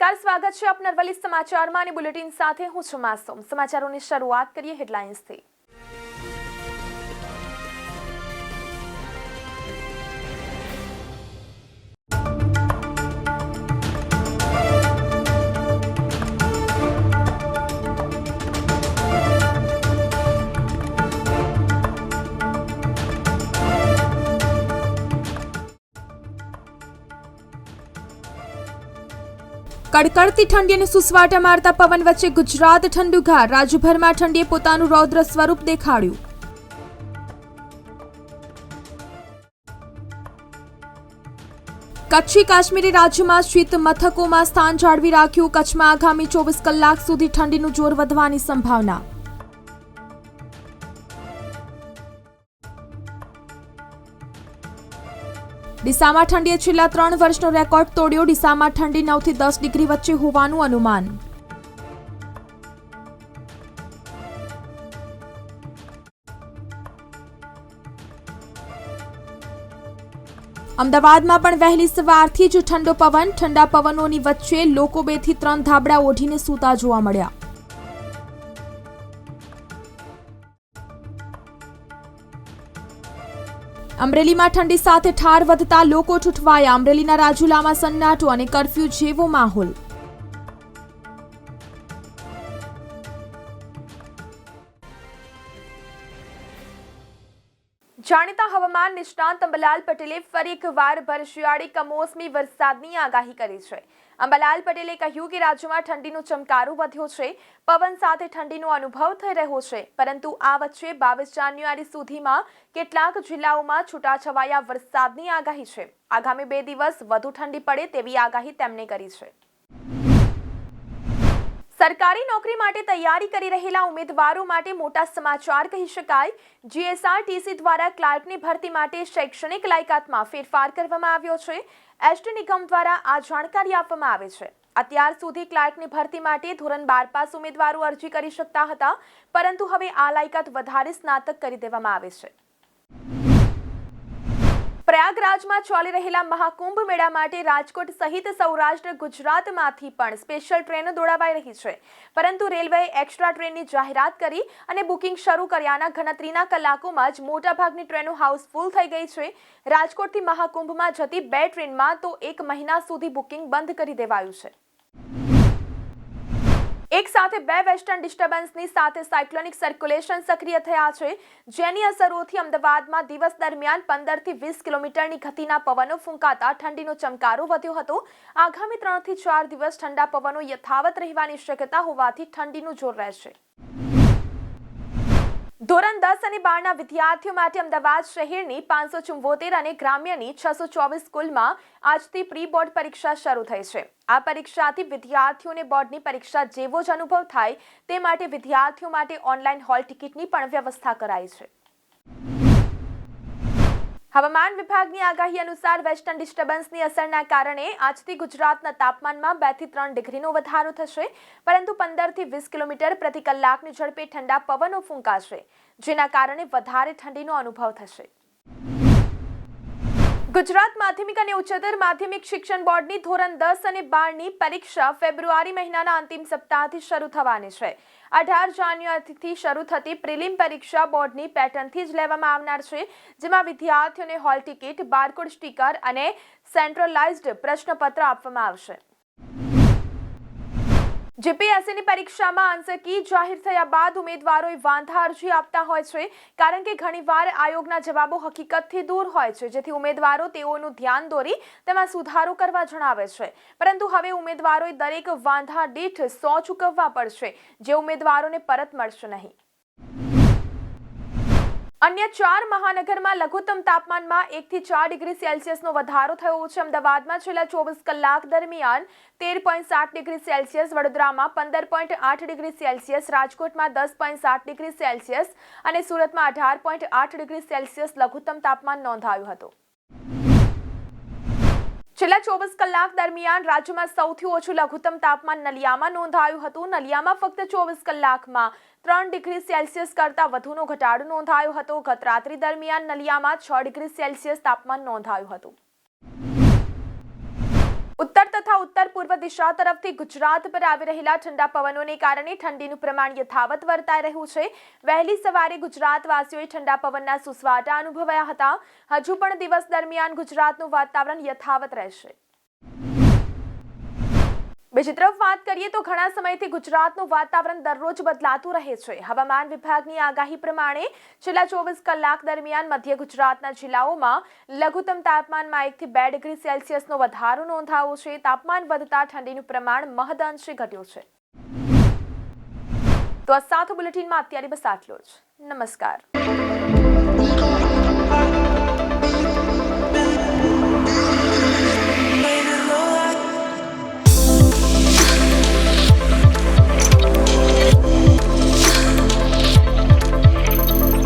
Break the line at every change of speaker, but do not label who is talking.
નમસ્કાર, સ્વાગત છે આપના અરવલ્લી સમાચારમાં અને બુલેટિન સાથે હું છું માસૂમ। સમાચારોની શરૂઆત કરીએ હેડલાઇન્સથી। કડકડતી ઠંડી અને સુસવાટા મારતા પવન વચ્ચે ગુજરાત ઠંડુગાર, રાજ્યભરમાં ઠંડીએ પોતાનું રૌદ્ર સ્વરૂપ દેખાડ્યું। કચ્છી કાશ્મીરી રાજ્યમાં શીત મથકોમાં સ્થાન જાળવી રાખ્યું। કચ્છમાં આગામી 24 કલાક સુધી ઠંડીનું જોર વધવાની સંભાવના। ડીસામાં ઠંડીએ છેલ્લા 3 વર્ષનો રેકોર્ડ તોડ્યો। ડીસામાં ઠંડી 9 થી 10 ડિગ્રી વચ્ચે હોવાનું અનુમાન। અમદાવાદમાં પણ વહેલી સવારથી જ ઠંડો પવન। ઠંડા પવનોની વચ્ચે લોકો 2 થી 3 ધાબળા ઓઢીને સૂતા જોવા મળ્યા। અમરેલીમાં ઠંડી સાથે ઠાર વધતા લોકો ઠૂઠવાયા। અમરેલીના રાજુલામાં સન્નાટો અને કર્ફ્યુ જેવો માહોલ। જાણીતા હવામાન નિષ્ણાંત અંબાલાલ પટેલે ફરી એકવાર ભરશિયાળી કમોસમી વરસાદની આગાહી કરી છે। અંબાલાલ પટેલે કહ્યું કે રાજ્યમાં ઠંડીનો ચમકારો વધ્યો છે, પવન સાથે ઠંડીનો અનુભવ થઈ રહ્યો છે, પરંતુ આ વચ્ચે 22 જાન્યુઆરી સુધીમાં કેટલાક જિલ્લાઓમાં છૂટાછવાયા વરસાદની આગાહી છે। આગામી 2 દિવસ વધુ ઠંડી પડે તેવી આગાહી તેમણે કરી છે। સરકારી નોકરી માટે તૈયારી કરી રહેલા ઉમેદવારો માટે મોટા સમાચાર કહી શકાય। જીએસઆરટીસી દ્વારા ક્લાર્કની ભરતી માટે શૈક્ષણિક લાયકાતમાં ફેરફાર કરવામાં આવ્યો છે। એસટી નિગમ દ્વારા આ જાણકારી આપવામાં આવે છે। અત્યાર સુધી ક્લાર્કની ભરતી માટે ધોરણ 12 પાસ ઉમેદવારો અરજી કરી શકતા હતા, પરંતુ હવે આ લાયકાત વધારી સ્નાતક કરી દેવામાં આવે છે। પ્રયાગરાજમાં ચાલી રહેલા મહાકુંભ મેળા માટે રાજકોટ સહિત સૌરાષ્ટ્ર ગુજરાતમાંથી પણ સ્પેશિયલ ટ્રેનો દોડાવાઈ રહી છે, પરંતુ રેલવેએ એક્સ્ટ્રા ટ્રેનની જાહેરાત કરી અને બુકિંગ શરૂ કર્યાના ગણતરીના કલાકોમાં જ મોટાભાગની ટ્રેનો હાઉસફુલ થઈ ગઈ છે। રાજકોટથી મહાકુંભમાં જતી 2 ટ્રેનમાં તો 1 મહિના સુધી બુકિંગ બંધ કરી દેવાયું છે। એક સાથે 2 વેસ્ટર્ન ડિસ્ટર્બન્સની સાથે સાયક્લોનિક સર્ક્યુલેશન સક્રિય થયા છે, જેની અસરોથી અમદાવાદમાં દિવસ દરમિયાન 15 થી 20 કિલોમીટરની ગતિના પવનો ફૂંકાતા ઠંડીનો ચમકારો વધ્યો હતો। આગામી 3 થી 4 દિવસ ઠંડા પવનો યથાવત રહેવાની શક્યતા હોવાથી ઠંડીનું જોર રહેશે। ધોરણ 10 અને 12ના વિદ્યાર્થીઓ માટે અમદાવાદ શહેરની 574 અને ગ્રામ્યની 624 સ્કૂલમાં આજથી પ્રી બોર્ડ પરીક્ષા શરૂ થઈ છે। આ પરીક્ષાથી વિદ્યાર્થીઓને બોર્ડની પરીક્ષા જેવો જ અનુભવ થાય તે માટે વિદ્યાર્થીઓ માટે ઓનલાઈન હોલ ટિકિટની પણ વ્યવસ્થા કરાઈ છે। હવામાન વિભાગની આગાહી અનુસાર વેસ્ટર્ન ડિસ્ટર્બન્સની અસરના કારણે આજથી ગુજરાતના તાપમાનમાં 2 થી 3 ડિગ્રીનો વધારો થશે, પરંતુ 15 થી 20 કિલોમીટર પ્રતિ કલાકની ઝડપે ઠંડા પવનો ફૂંકાશે, જેના કારણે વધારે ઠંડીનો અનુભવ થશે। ગુજરાત માધ્યમિક અને ઉચ્ચતર માધ્યમિક શિક્ષણ બોર્ડની ધોરણ 10 અને 12ની પરીક્ષા ફેબ્રુઆરી મહિનાના અંતિમ સપ્તાહથી શરૂ થવાની છે। 18 જાન્યુઆરીથી શરૂ થતી પ્રિલિમ પરીક્ષા બોર્ડની પેટર્નથી જ લેવામાં આવનાર છે, જેમાં વિદ્યાર્થીઓને હોલ ટિકિટ, બારકોડ સ્ટીકર અને સેન્ટ્રલાઇઝ્ડ પ્રશ્નપત્ર આપવામાં આવશે। જીપીએસસીની પરીક્ષામાં આન્સર કી જાહેર થયા બાદ ઉમેદવારોએ વાંધા અરજી આપતા હોય છે, કારણ કે ઘણીવાર આયોગના જવાબો હકીકતથી દૂર હોય છે, જેથી ઉમેદવારો તેઓનું ધ્યાન દોરી તેમાં સુધારો કરવા જણાવે છે, પરંતુ હવે ઉમેદવારોએ દરેક વાંધા દીઠ 100 ચૂકવવા પડશે, જે ઉમેદવારોને પરત મળશે નહીં। અન્ય 4 મહાનગરમાં લઘુત્તમ તાપમાનમાં 1 થી 4 ડિગ્રી સેલ્સિયસનો વધારો થયો છે। અમદાવાદમાં છેલ્લા 24 કલાક દરમિયાન 13.7 ડિગ્રી સેલ્સિયસ, વડોદરામાં 15.8 ડિગ્રી સેલ્સિયસ, રાજકોટમાં 10.7 ડિગ્રી સેલ્સિયસ અને સુરતમાં 18.8 ડિગ્રી સેલ્સિયસ લઘુત્તમ તાપમાન નોંધાયું હતું। છેલ્લા 24 કલાક દરમિયાન રાજ્યમાં સૌથી ઓછું લઘુત્તમ તાપમાન નલિયામાં નોંધાયું હતું। નલિયામાં ફક્ત 24 કલાકમાં 3 ડિગ્રી સેલ્સિયસ કરતાં વધુનો ઘટાડો નોંધાયો હતો। ગત રાત્રિ દરમિયાન નલિયામાં 6 ડિગ્રી સેલ્સિયસ તાપમાન નોંધાયું હતું। ઉત્તર તથા ઉત્તર પૂર્વ દિશા તરફથી ગુજરાત પર આવી રહેલા ઠંડા પવનોને કારણે ઠંડીનું પ્રમાણ યથાવત વર્તાઈ રહ્યું છે. વહેલી સવારે ગુજરાતવાસીઓએ ઠંડા પવનના સુસવાટા અનુભવ્યા હતા. હજુ પણ દિવસ દરમિયાન ગુજરાતનું વાતાવરણ યથાવત રહેશે. બીજી તરફ વાત કરીએ તો ઘણા સમયથી ગુજરાતનું વાતાવરણ દરરોજ બદલાતું રહે છે. હવામાન વિભાગની આગાહી પ્રમાણે છેલ્લા 24 કલાક દરમિયાન મધ્ય ગુજરાતના જિલ્લાઓમાં લઘુત્તમ તાપમાનમાં 1 થી 2 ડિગ્રી સેલ્સિયસનો વધારો નોંધાયો છે. તાપમાન વધતા ઠંડીનું પ્રમાણ મહદઅંશે ઘટ્યું છે. તો આ સાથે બુલેટિનમાં અત્યારે બસ આટલું જ. નમસ્કાર.